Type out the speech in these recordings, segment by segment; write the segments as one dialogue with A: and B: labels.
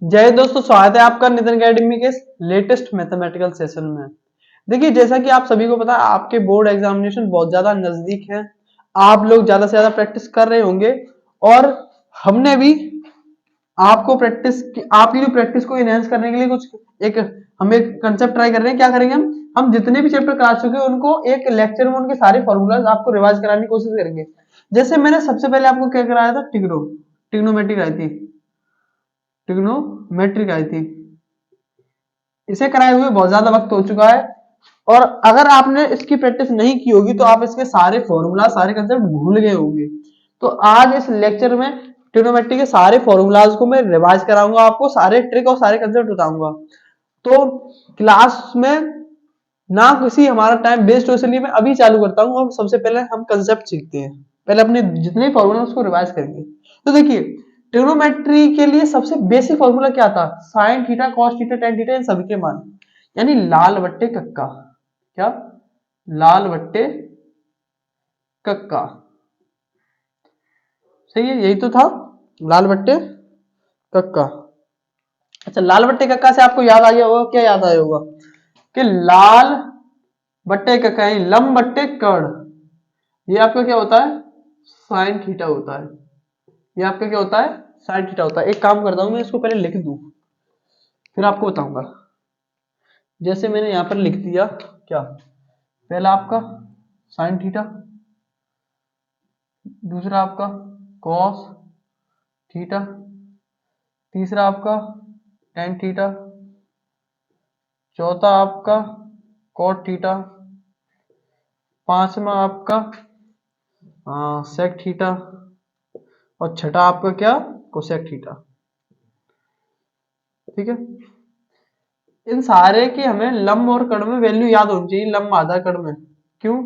A: जय हिंद दोस्तों, स्वागत है आपका नितिन अकेडमी के लेटेस्ट मैथमेटिकल सेशन में। देखिए, जैसा कि आप सभी को पता है, आपके बोर्ड एग्जामिनेशन बहुत ज्यादा नजदीक है। आप लोग ज्यादा से ज्यादा प्रैक्टिस कर रहे होंगे और हमने भी आपको आपकी जो प्रैक्टिस को इनहेंस करने के लिए एक हम एक कंसेप्ट ट्राई कर रहे हैं। क्या करेंगे? हम जितने भी चैप्टर करा चुके हैं उनको एक लेक्चर में उनके सारे फॉर्मूलाज आपको रिवाइज कराने की कोशिश करेंगे। जैसे मैंने सबसे पहले आपको क्या कराया था, टिग्नोमेट्री आई थी, टिग्नोमेट्रिक आई थी। इसे कराए हुए बहुत ज्यादा वक्त हो चुका है और अगर आपने इसकी प्रैक्टिस नहीं की होगी तो आप इसके सारे फॉर्मूला, सारे कंसेप्ट भूल गए होंगे। तो आज इस लेक्चर में ट्रिग्नोमेट्री के सारे फॉर्मूलाज को मैं रिवाइज कराऊंगा, आपको सारे ट्रिक और सारे कंसेप्ट बताऊंगा। तो क्लास में ना किसी हमारा टाइम वेस्ट हो, इसलिए मैं अभी चालू करता हूँ और सबसे पहले हम कंसेप्ट सीखते हैं। पहले अपने जितने फॉर्मूला उसको रिवाइज करेंगे। तो देखिए, ट्रिग्नोमेट्री के लिए सबसे बेसिक फॉर्मूला क्या था? Sine theta, cos theta, tan theta, इन सभी के मान, यानी लाल बट्टे कक्का। क्या? लाल बट्टे कक्का। सही है, यही तो था, लाल बट्टे कक्का। अच्छा, लाल बट्टे कक्का से आपको याद आ गया होगा, क्या याद आया होगा कि लाल बट्टे कक्का यानी लंब बट्टे कर्ण, ये आपका क्या होता है? साइन थीटा होता है। ये आपका क्या होता है? साइन थीटा होता है। एक काम करता हूं, मैं इसको पहले लिख दूं फिर आपको बताऊंगा। जैसे मैंने यहां पर लिख दिया, क्या? पहला आपका साइन थीटा, दूसरा आपका कॉस थीटा, तीसरा आपका टेन थीटा, चौथा आपका कॉट थीटा, पांचवा आपका सेक थीटा और छठा आपका क्या? Cosec theta. ठीक है, इन सारे की हमें लंब और कर्ण में वैल्यू याद होनी चाहिए, लंब आधा कर्ण में। क्यों?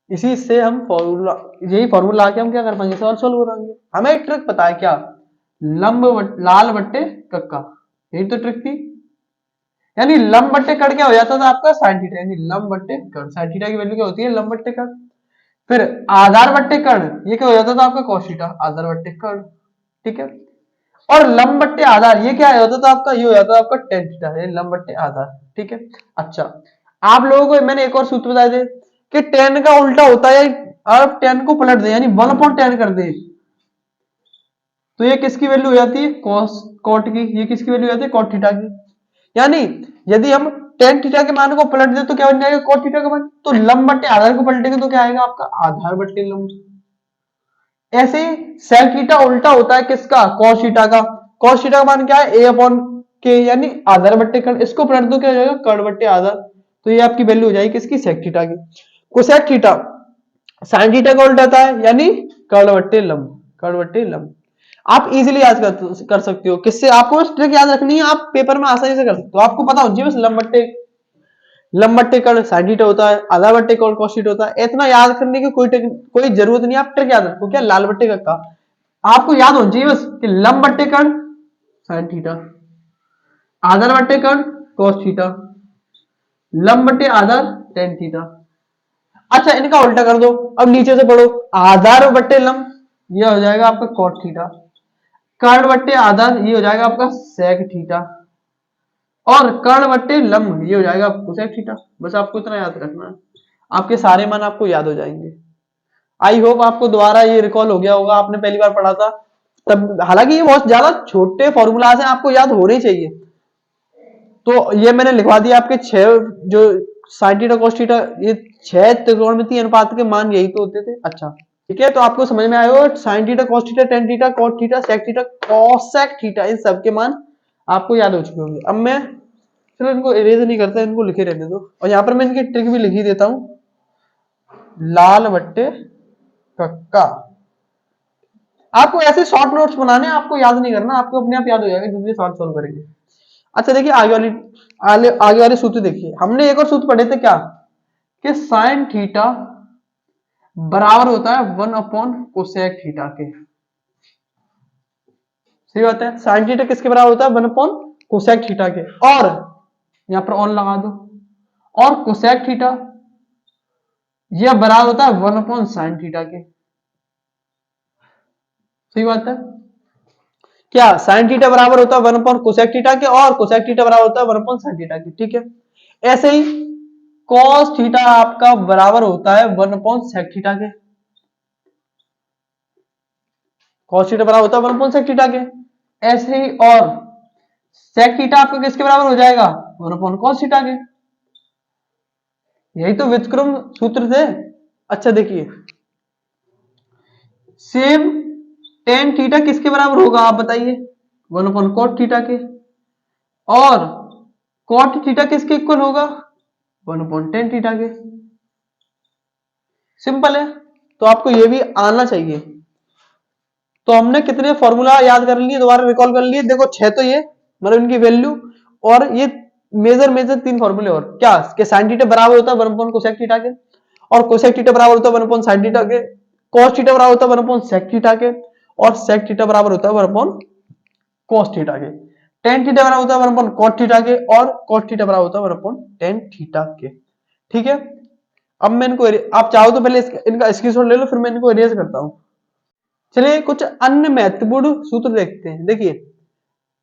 A: इसी से हम फॉर्मूला, यही फॉर्मूला आके हम क्या कर पाएंगे? सवाल सोल्व करेंगे। हमें एक ट्रिक पता है, क्या? लाल बट्टे कक्का, यही तो ट्रिक थी। यानी लंब बट्टे कर्ण क्या हो जाता था आपका? साइन थीटा, यानी लंब बट्टे कर्ण। साइन थीटा की वैल्यू क्या होती है? लंब बट्टे कर्ण। फिर आधार बट्टे कर्ण, ये क्या हो जाता था आपका? कॉस थीटा, आधार बट्टे कर्ण। ठीक है, और लंब बट्टे आधार, ये क्या होता था आपका? ये हो जाता था आपका टेन थीटा, ये लंब बट्टे आधार। ठीक है। अच्छा, आप लोगों को मैंने एक और सूत्र बताए थे कि टेन का उल्टा होता है, और टेन को पलट दे यानी 1/10 कर दे, तो ये किसकी वैल्यू हो जाती है? कॉस कॉट की। ये किसकी वैल्यू हो जाती है? कॉट थीटा की। यानी यदि हम टेन थीटा के मान को पलट दे तो क्या बन जाएगा? कॉट थीटा का मान। तो लंब बट्टे आधार को पलटेंगे तो क्या आएगा आपका? आधार बट्टे लंब। ऐसे ही सेक थीटा उल्टा होता है किसका? कॉस थीटा का। कॉस थीटा का मान क्या है? ए अपॉन के, यानी आधार बट्टे कर्ण। इसको पलट दो क्या हो जाएगा? कर्ण बट्टे आधार। तो ये आपकी वैल्यू हो जाएगी किसकी? सेक थीटा की। कोसेक थीटा साइन थीटा का उल्टा होता है, यानी कर्ण बट्टे लंब। कर्ण बट्टे लंब आप इजीली याद कर सकते हो। किससे? आपको बस ट्रिक याद रखनी है, आप पेपर में आसानी से कर सकते हो। आपको पता हो जी बस लंब बट्टे कर्ण साइन थीटा होता है, आधा बट्टे कर्ण कॉस थीटा होता है। इतना याद करने की कोई जरूरत नहीं। आप ट्रिक याद रखो, क्या? लाल बट्टे का आपको याद हो चाहिए बस कि लंब बट्टे कर्ण साइन थीटा, आधार बट्टे कर्ण कॉस थीटा, लंब बट्टे आधार टेन थीटा। अच्छा, इनका उल्टा कर दो, अब नीचे से पढ़ो। आधार बट्टे लंब, यह हो जाएगा आपका कॉट थीटा। कर्ण बट्टे आधार, ये हो जाएगा आपका सेक थीटा। और कर्ण बट्टे लंब, ये हो जाएगा कोसेक थीटा। बस आपको इतना याद रखना है, आपके सारे मान आपको याद हो जाएंगे। आई होप आपको दोबारा ये रिकॉल हो गया होगा, आपने पहली बार पढ़ा था तब। हालांकि ये बहुत ज्यादा छोटे फॉर्मूलाज हैं, आपको याद होने चाहिए। तो ये मैंने लिखवा दिया आपके छह, जो साइन थीटा कॉस थीटा, ये छह त्रिकोणमितीय अनुपात के मान यही तो होते थे। अच्छा, ठीक है, तो आपको समझ में आया होगा sine theta cos theta tan theta cot theta sec theta cosec theta, इन सब के मान आपको याद हो चुके होंगे। अब मैं, चलो इनको इरेज नहीं करता, इनको लिखे रहने दो। और यहाँ पर मैं इनकी ट्रिक भी लिख ही देता हूँ, लाल बट्टे कक्का। आपको ऐसे शॉर्ट नोट्स बनाने, आपको याद नहीं करना, आपको अपने आप याद हो जाएगा जितने सवाल सॉल्व करेंगे। अच्छा देखिए, आगे वाले सूत्र देखिए। हमने एक और सूत्र पढ़े थे, क्या? कि साइन थीटा बराबर होता है 1 कोसेक थीटा के। सही बात है, साइन थीटा किसके बराबर होता है? 1 कोसेक थीटा के। और यहां पर ऑन लगा दो, और कोसेक थीटा यह बराबर होता है 1 साइन थीटा के। सही बात है, क्या साइन थीटा बराबर होता है 1 अपॉन कोसेक थीटा के, और कोसेक थीटा बराबर होता है 1 अपॉन साइन थीटा के। ठीक है, ऐसे ही कॉस थीटा आपका बराबर होता है 1 अपॉन सेक थीटा के। कॉस थीटा बराबर होता है 1 अपॉन सेक थीटा के। ऐसे ही और सेक थीटा आपका किसके बराबर हो जाएगा 1 अपॉन कॉस थीटा के। यही तो व्युत्क्रम सूत्र थे। अच्छा देखिए, सेम टेन थीटा किसके बराबर होगा आप बताइए 1 अपॉन कॉट थीटा के, और कॉट थीटा किसके इक्वल होगा 1 अपॉन टेन थीटा के। सिंपल है, तो आपको ये भी आना चाहिए। तो हमने कितने फॉर्मूला याद कर लिए, दोबारा रिकॉल कर लिए। देखो 6 तो ये मतलब इनकी वैल्यू, और ये मेजर 3 फॉर्मूले और क्या कि साइन थीटा बराबर होता है 1 अपॉन कोसेक थीटा के, और कोसेक थीटा बराबर होता है 1 अपॉन साइन थीटा के, कॉस थीटा बराबर होता है 1 अपॉन सेक थीटा के, और सेक थीटा बराबर होता है 1 अपॉन कॉस थीटा के। टेन थीटा बराबर होता है 1 अपॉन कॉट थीटा के, और कॉट थीटा बराबर होता है 1 अपॉन टेन थीटा के। ठीक है, अब मैं इनको आप चाहो तो पहले इनका स्क्रीनशॉट ले लो, फिर मैं इनको इरेज करता हूं। चलिए कुछ अन्य महत्वपूर्ण सूत्र देखते हैं। देखिए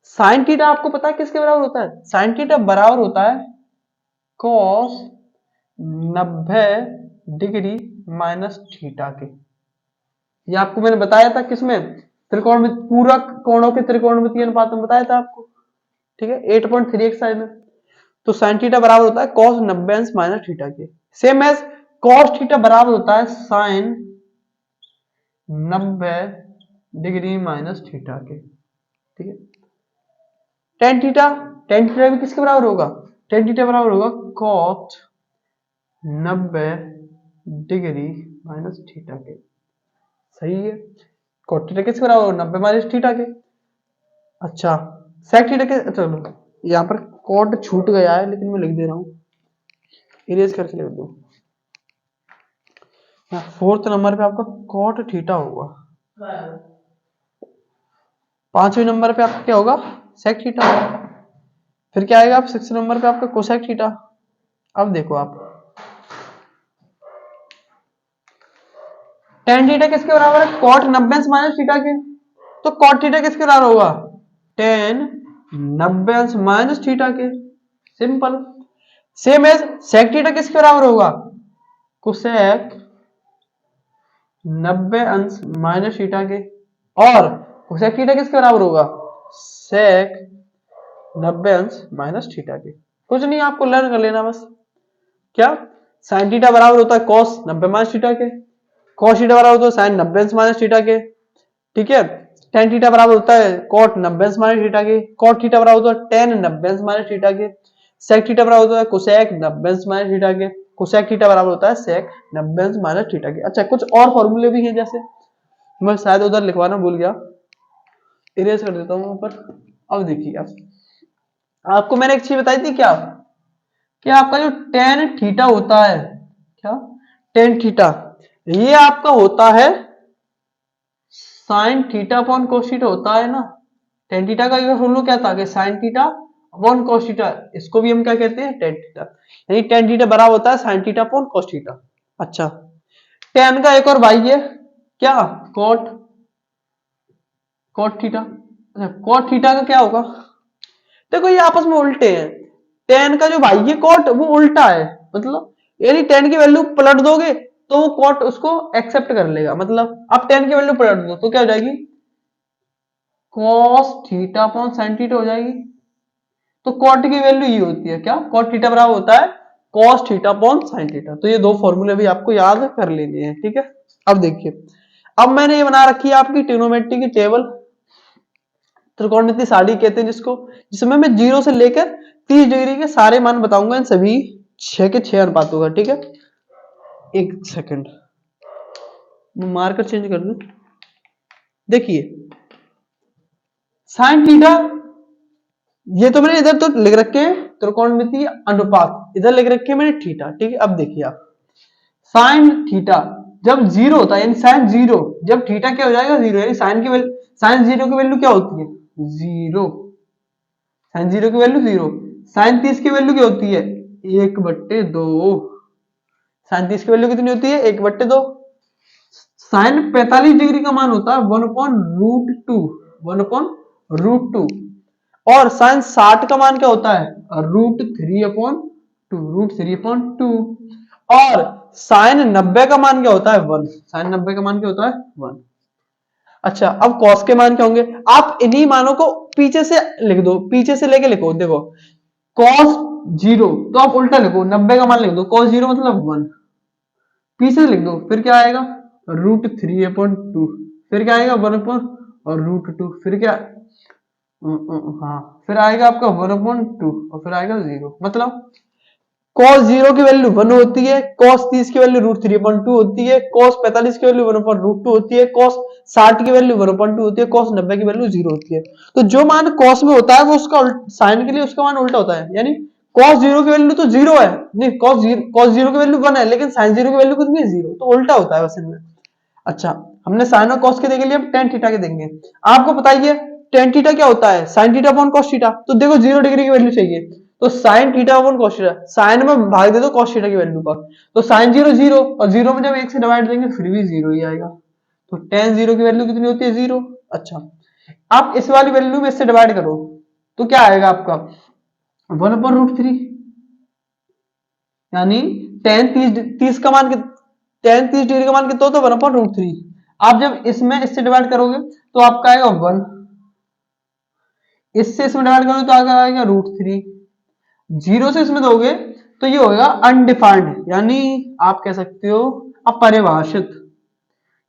A: साइन थीटा आपको पता है किसके बराबर होता है, साइन थीटा बराबर होता है कॉस 90 डिग्री माइनस थीटा के। ये आपको मैंने बताया था किसमें, त्रिकोण, पूरक कोणों के त्रिकोणमितीय अनुपात में बताया था आपको। ठीक है, 8.3 एक्सरसाइज में। तो साइन थीटा बराबर होता है कॉस 90 अंश माइनस थीटा के। सेम एज कॉस थीटा बराबर होता है साइन 90 डिग्री माइनस थीटा के। ठीक है, टेन थीटा भी किसके बराबर होगा, टेन थीटा बराबर होगा कॉट 90 डिग्री माइनस थीटा के। सही है, कॉट थीटा किसके बराबर होगा 90 माइनस थीटा के। अच्छा सेक थीटा के, चलो यहाँ पर कॉट छूट गया है लेकिन मैं लिख दे रहा हूं, इरेज करके लिख दो। 4th नंबर पे आपका कॉट थीटा होगा, 5वें नंबर पे आपका क्या होगा सेक थीटा, फिर क्या आएगा आप 6 नंबर पे आपका कोसेक थीटा। अब देखो आप टेन थीटा किसके बराबर है कॉट 90 माइनस थीटा के, तो कॉट थीटा किसके बराबर होगा टेन 90 माइनस थीटा के। Simple. Same as sec theta किसके बराबर होगा कोसेक 90 अंश माइनस थीटा के, और कोसेक थीटा किसके बराबर होगा सेक 90 अंश माइनस थीटा के। कुछ नहीं, आपको लर्न कर लेना बस। क्या साइन थीटा बराबर होता है कॉस 90 माइनस थीटा के, कॉस थीटा बराबर होता है साइन 90 अंश माइनस थीटा के। ठीक है, टेन थीटा बराबर होता है कॉट 90 अंश माइनस थीटा के, कॉट थीटा बराबर होता है टेन 90 अंश माइनस थीटा के, सेक थीटा बराबर होता है कोसेक 90 अंश माइनस थीटा के, कोसेक थीटा बराबर होता है सेक 90 अंश माइनस थीटा के। अच्छा कुछ और फॉर्मूले भी हैं, जैसे मैं शायद उधर लिखवाना भूल गया, इरेज कर देता हूं ऊपर। अब देखिए आप, आपको मैंने एक चीज बताई थी क्या, कि आपका जो टेन थीटा होता है, क्या टेन थीटा, ये आपका होता है sine theta upon cos theta होता है ना। टेन थीटा का फॉर्मूला क्या था कि sine theta upon cos theta, इसको भी हम क्या कहते हैं टेन थीटा, यानी टेन थीटा बराबर होता है sine theta upon cos theta. अच्छा टेन का एक और भाई है क्या कोट, कोट थीटा। अच्छा कोट थीटा का क्या होगा, देखो ये आपस में उल्टे हैं। टेन का जो भाई है कोट वो उल्टा है, मतलब यदि टेन की वैल्यू पलट दोगे तो वो कोट उसको एक्सेप्ट कर लेगा। मतलब आप टेन की वैल्यू पलट दो तो क्या हो जाएगी cos theta upon sine theta हो जाएगी। तो कॉट की वैल्यू ये होती है क्या, कॉट थीटा बराबर होता है cos theta upon sine theta. तो ये दो फॉर्मूले भी आपको याद कर लेने हैं। ठीक है, अब देखिए, अब मैंने ये बना रखी है आपकी ट्रिग्नोमेट्री की टेबल, त्रिकोणमिति सारणी कहते हैं जिसको, जिसमें मैं 0 से लेकर 30 डिग्री के सारे मान बताऊंगा इन सभी 6 के 6 अनुपातों का। ठीक है, एक सेकंड मैं मार्कर चेंज कर दूं। देखिए साइन थीटा, ये तो मैंने इधर तो लिख रखे हैं त्रिकोणमिति अनुपात, इधर लिख रखे हैं मैंने थीटा। ठीक है, अब देखिए आप साइन थीटा जब 0 होता है यानी साइन 0, जब थीटा क्या हो जाएगा 0, यानी साइन की वैल्यू, साइन 0 की वैल्यू क्या होती है 0, साइन 0 की वैल्यू 0, साइन 30 की वैल्यू क्या होती है 1/2, साइन 30 की वैल्यू कितनी होती है 1/2, साइन 45 डिग्री का मान होता है 1/√2, 1/2, √2। और साइन 60 का मान क्या होता है? √3/2। और साइन 90 का मान क्या होता है? 1। साइन 90 का मान क्या होता है? 1। अच्छा, अब कॉस के मान क्या होंगे? आप इन्हीं मानों को पीछे से लिख दो, पीछे से लेके लिखो। देखो कॉस 0 तो आप उल्टा लिखो, 90 का मान लिख दो, कॉस 0 मतलब 1, पीछे से लिख दो, फिर क्या आएगा? √3/2। फिर क्या आएगा? 1/√2। फिर क्या? हाँ, फिर आएगा आपका 1/2 और फिर आएगा 0। मतलब cos 0 की वैल्यू 1 होती है, cos 30 की वैल्यू √3/2 होती है, cos 45 की वैल्यू 1/√2 होती है, cos 60 की वैल्यू 1/2 होती है, cos 90 की वैल्यू 0 होती है। तो जो मान cos में होता है वो उसका साइन के लिए उसका मान उल्टा होता है। यानी cos 0 की वैल्यू तो 0 है, नहीं cos 0 की वैल्यू 1 है, लेकिन sin 0 की वैल्यू कुछ नहीं है, 0, तो उल्टा होता है वैसे में। अच्छा, हमने साइन और cos के देख लिए, अब tan थीटा के देंगे। आपको बताइए tan थीटा क्या होता है? sin theta upon cos theta. तो देखो 0 डिग्री की वैल्यू चाहिए, तो sin theta upon cos theta, sine में भाग दे दो cos थीटा की वैल्यू पर, तो sin 0 0, और 0 में जब 1 से डिवाइड देंगे फिर भी 0 ही आएगा। तो tan 0 की वैल्यू कितनी होती है? 0। अच्छा, आप इस वाली वैल्यू में इससे डिवाइड करो तो क्या आएगा आपका? 1/√3। यानी tan 30 का मान, tan 30 डिग्री का मान कितना होता है? 1/√3। आप जब इसमें इससे डिवाइड करोगे तो आपका आएगा 1, इससे इसमें डिवाइड करोगे तो आगे आएगा √3, 0 से इसमें दोगे तो ये होगा अनडिफाइंड, यानी आप कह सकते हो अपरिभाषित।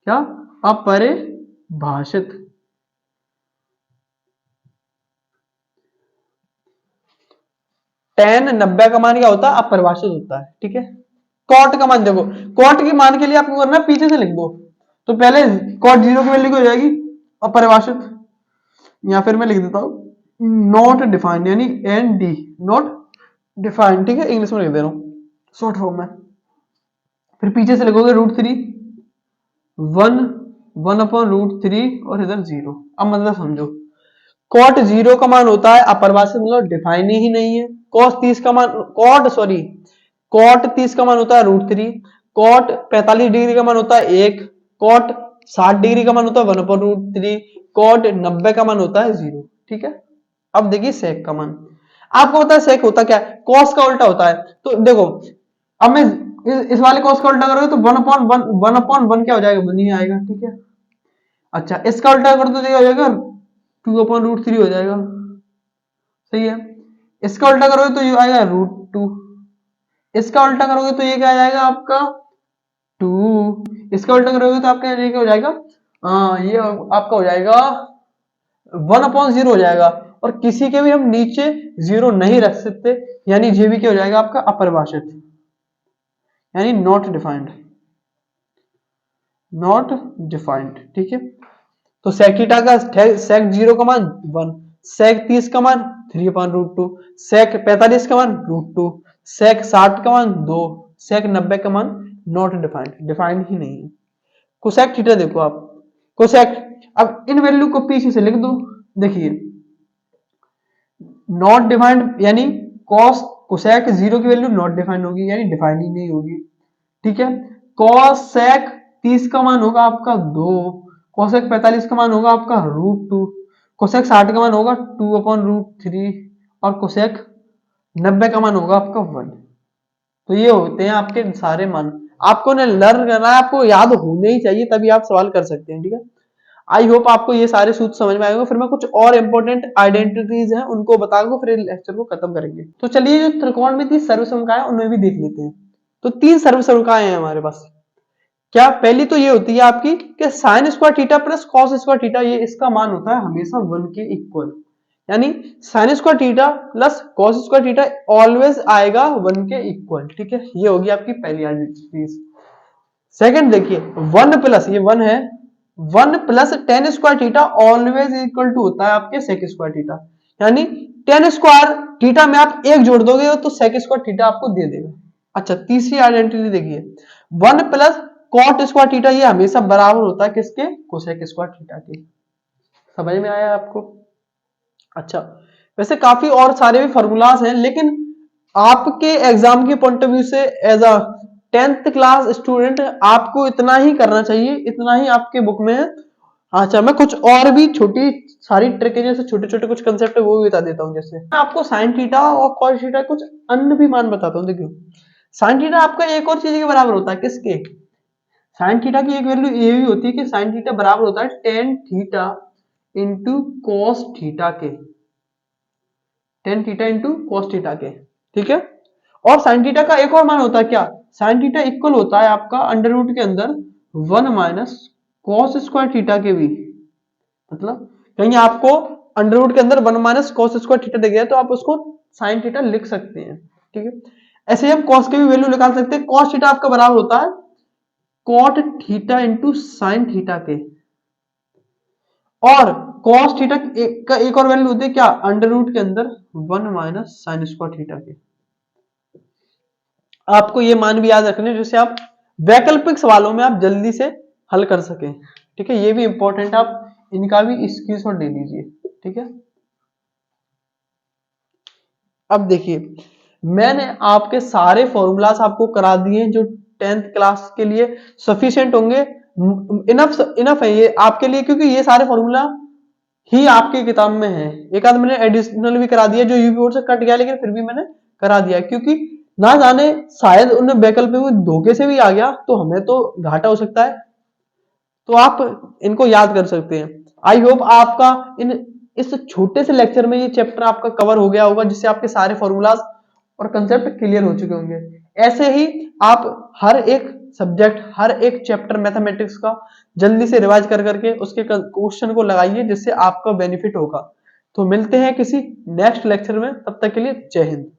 A: क्या? अपरिभाषित। tan 90 का मान क्या होता है? अपरिभाषित होता है। ठीक है, cot का मान देखो, cot के मान के लिए आपको करना पीछे से लिख दो, तो पहले cot 0 की वैल्यू हो जाएगी अपरिभाषित, या फिर मैं लिख देता हूं नॉट डिफाइंड, यानी ND, नॉट डिफाइंड। ठीक है, इंग्लिश में लिख दे रहा हूं शॉर्ट फॉर्म में। फिर पीछे से लिखोगे √3, 1, 1/√3 और इधर 0। अब मतलब समझो, cot 0 का मान होता है अपरिभाषित, मतलब डिफाइन ही नहीं है। cos 30 का मान, cot 30 का मान होता है √3, cot 45 डिग्री का मान होता है 1, cot 60 डिग्री का मान होता है 1/√3, cot 90 का मान होता है 0। ठीक है, अब देखिए sec का मान। आपको पता है sec होता क्या है? cos का उल्टा होता है। तो देखो, अब मैं इस वाले cos का उल्टा करोगे तो 1/1 क्या हो जाएगा? 1 ही आएगा। ठीक है, अच्छा इसका उल्टा कर दो, हो जाएगा 2/√3 हो जाएगा। सही है, इसका उल्टा करोगे तो ये आएगा √2, इसका उल्टा करोगे तो ये क्या आ जाएगा आपका? 2, इसका उल्टा करोगे तो आपका ये क्या हो जाएगा? ये आपका हो जाएगा 1/0 हो जाएगा, और किसी के भी हम नीचे 0 नहीं रख सकते, यानी ये भी क्या हो जाएगा आपका? अपरिभाषित, यानी नॉट डिफाइंड, नॉट डिफाइंड। ठीक है, तो sec थीटा का sec 0 का मान 1, sec 30 का मान 3/√2, sec 45 का मान √2, sec 60 का मान 2, sec 90 का मान नॉट डिफाइंड, डिफाइंड ही नहीं है। cosec थीटा देखो आप, cosec, अब इन वैल्यू को पीछे से लिख दो। देखिए नॉट डिफाइंड, यानी cos cosec 0 की वैल्यू नॉट डिफाइंड होगी, यानी डिफाइंड ही नहीं होगी। ठीक है, cosec 30 का मान होगा आपका 2, cosec 45 का मान होगा आपका √2, cosec 60 का मान होगा 2/√3, और cosec 90 का मान होगा आपका 1। तो ये होते हैं आपके सारे मान। आपको ना लर्न करना है, आपको याद होने ही चाहिए, तभी आप सवाल कर सकते हैं। ठीक है, आई होप आपको ये सारे सूत्र समझ में आएंगे। फिर मैं कुछ और इंपॉर्टेंट आइडेंटिटीज हैं उनको बताऊंगा, फिर लेक्चर को खत्म करेंगे। तो चलिए, जो त्रिकोणमितीय सर्वसमकाएं उनमें भी देख लेते हैं। तो 3 सर्वसमकाएं हैं हमारे पास। क्या? पहली तो ये होती है आपकी कि sine square theta plus cos square theta, ये इसका मान होता है हमेशा 1 के इक्वल, यानी sine square theta plus cos square theta always आएगा 1 के इक्वल। ठीक है, ये होगी आपकी पहली आइडेंटिटी। सेकंड देखिए, 1 प्लस, ये 1 है, 1 plus tan square theta always equal to होता है आपके सेक स्क्वायर थीटा, यानी टेन स्क्वायर थीटा में आप 1 जोड़ दोगे तो सेक स्क्वायर थीटा आपको दे देगा। अच्छा, तीसरी आइडेंटिटी देखिए, 1 प्लस कॉट स्क्वायर थीटा, ये हमेशा बराबर होता है किसके? कोसेक स्क्वायर थीटा के। समझ में आया आपको? अच्छा, वैसे काफी और सारे भी फॉर्मूलाज हैं, लेकिन आपके एग्जाम के पॉइंट ऑफ व्यू से as a 10th class student आपको इतना ही करना चाहिए, इतना ही आपके बुक में है। अच्छा, मैं कुछ और भी छोटी सारी ट्रिक है, जैसे छोटे छोटे कुछ कंसेप्ट है वो भी बता देता हूँ। जैसे मैं आपको साइन थीटा और कॉस थीटा कुछ अन्य भी मान बताता हूँ। देखियो, साइन थीटा आपका एक और चीज के बराबर होता है, किसके? साइन थीटा की एक वैल्यू ये भी होती है कि साइन थीटा बराबर होता है tan theta into cos theta के, tan theta into cos theta के, ठीक है। और साइन थीटा का एक और मान होता है क्या? साइन थीटा इक्वल होता है आपका अंडर रूट के अंदर one minus cos square theta के भी। मतलब कहीं आपको अंडर रूट के अंदर one minus cos square theta दिख गया तो आप उसको साइन थीटा लिख सकते हैं, ठीक है। ऐसे ही हम कॉस के भी वैल्यू निकाल सकते हैं। कॉस थीटा आपका बराबर होता है cot theta into sine theta के, और कॉस थीटा का एक और वैल्यू होती है क्या? अंडर रूट के अंदर one minus sine square theta के। आपको ये मान भी याद रखने जिससे आप वैकल्पिक सवालों में आप जल्दी से हल कर सकें, ठीक है। ये भी इंपॉर्टेंट, आप इनका भी स्क्रीनशॉट ले लीजिए, ठीक है। अब देखिए, मैंने आपके सारे फॉर्मूलाज आपको करा दिए जो 10th क्लास के लिए सफिशिएंट होंगे, इनफ इनफ है ये आपके लिए, क्योंकि ये सारे फॉर्मूला ही आपकी किताब में है। एक आध मैंने एडिशनल भी करा दिया जो यूपी बोर्ड से कट गया, लेकिन फिर भी मैंने करा दिया, क्योंकि ना जाने शायद उन्हें वैकल्पिक में धोखे से भी आ गया तो हमें तो घाटा हो सकता है। तो आप इनको याद कर सकते हैं। आई होप आपका इन इस छोटे से लेक्चर में ये चैप्टर आपका कवर हो गया होगा, जिससे आपके सारे फॉर्मूलाज और कंसेप्ट क्लियर हो चुके होंगे। ऐसे ही आप हर एक सब्जेक्ट, हर एक चैप्टर मैथमेटिक्स का जल्दी से रिवाइज कर करके उसके क्वेश्चन को लगाइए, जिससे आपका बेनिफिट होगा। तो मिलते हैं किसी नेक्स्ट लेक्चर में, तब तक के लिए जय हिंद।